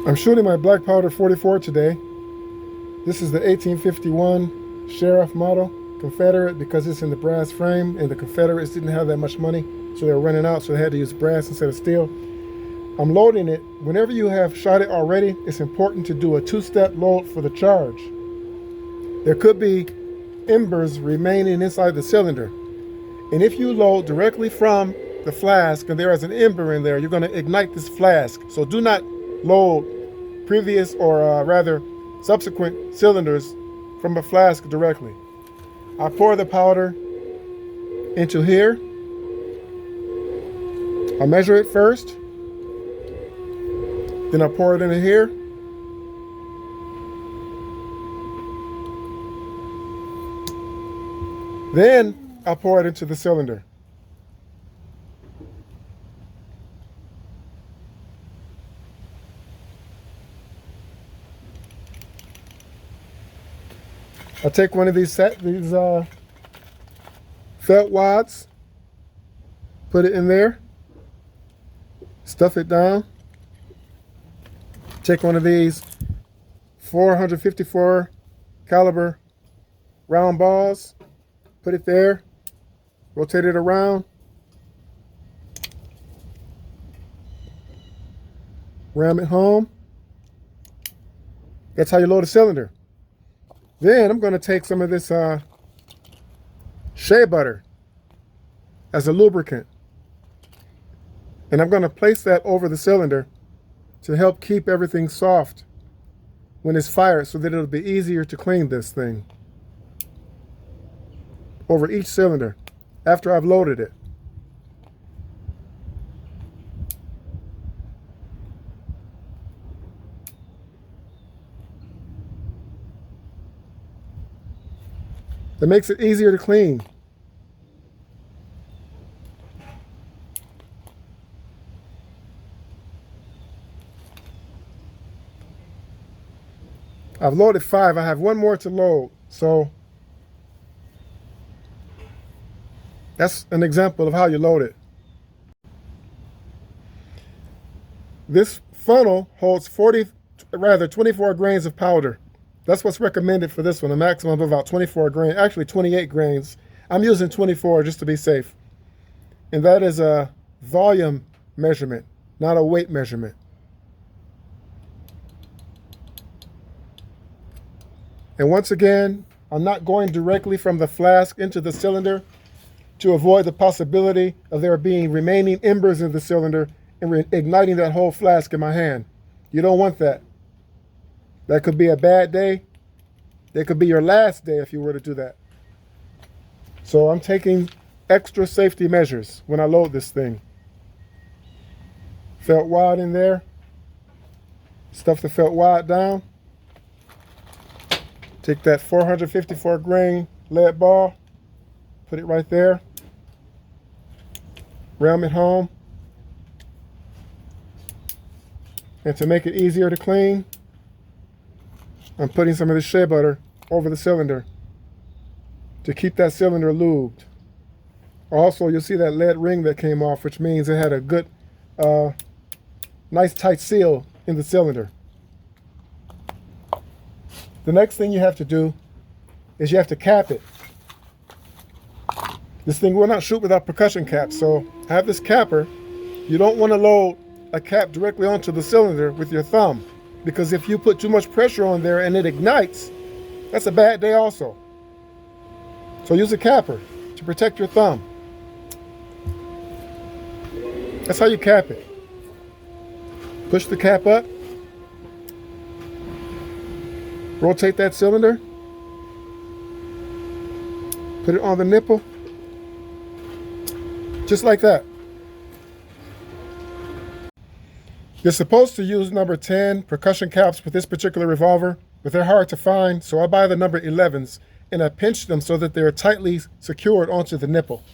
I'm shooting my black powder 44 today. This is the 1851 Sheriff model, Confederate, because it's in the brass frame, and the Confederates didn't have that much money, so they were running out, so they had to use brass instead of steel. I'm loading it. Whenever you have shot it already, it's important to do a two-step load for the charge. There could be embers remaining inside the cylinder, and if you load directly from the flask and there is an ember in there, you're going to ignite this flask. So do not load previous or rather subsequent cylinders from a flask directly. I pour the powder into here. I measure it first, then I pour it into here. Then I pour it into the cylinder. I take one of these felt wads, put it in there, stuff it down. Take one of these 454 caliber round balls, put it there, rotate it around, ram it home. That's how you load a cylinder. Then I'm going to take some of this shea butter as a lubricant, and I'm going to place that over the cylinder to help keep everything soft when it's fired, so that it'll be easier to clean this thing over each cylinder after I've loaded it. That makes it easier to clean. I've loaded 5. I have one more to load. So that's an example of how you load it. This funnel holds 24 grains of powder. That's what's recommended for this one, a maximum of about 24 grains, actually 28 grains. I'm using 24 just to be safe. And that is a volume measurement, not a weight measurement. And once again, I'm not going directly from the flask into the cylinder to avoid the possibility of there being remaining embers in the cylinder and igniting that whole flask in my hand. You don't want that. That could be a bad day. That could be your last day if you were to do that. So I'm taking extra safety measures when I load this thing. Felt wad in there. Stuff the felt wad down. Take that 454 grain lead ball. Put it right there. Ram it home. And to make it easier to clean, I'm putting some of this shea butter over the cylinder to keep that cylinder lubed. Also, you'll see that lead ring that came off, which means it had a good, nice tight seal in the cylinder. The next thing you have to do is you have to cap it. This thing will not shoot without percussion caps, so I have this capper. You don't want to load a cap directly onto the cylinder with your thumb, because if you put too much pressure on there and it ignites, that's a bad day also. So use a capper to protect your thumb. That's how you cap it. Push the cap up. Rotate that cylinder. Put it on the nipple. Just like that. You're supposed to use number 10 percussion caps with this particular revolver, but they're hard to find, so I buy the number 11s and I pinch them so that they're tightly secured onto the nipple.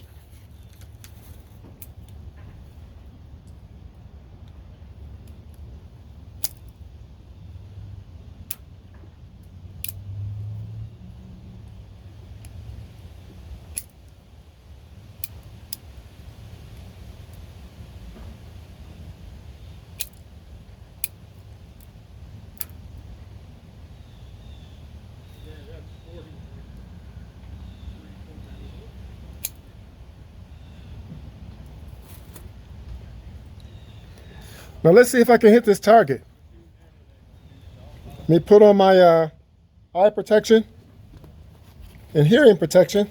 Now let's see if I can hit this target. Let me put on my eye protection and hearing protection.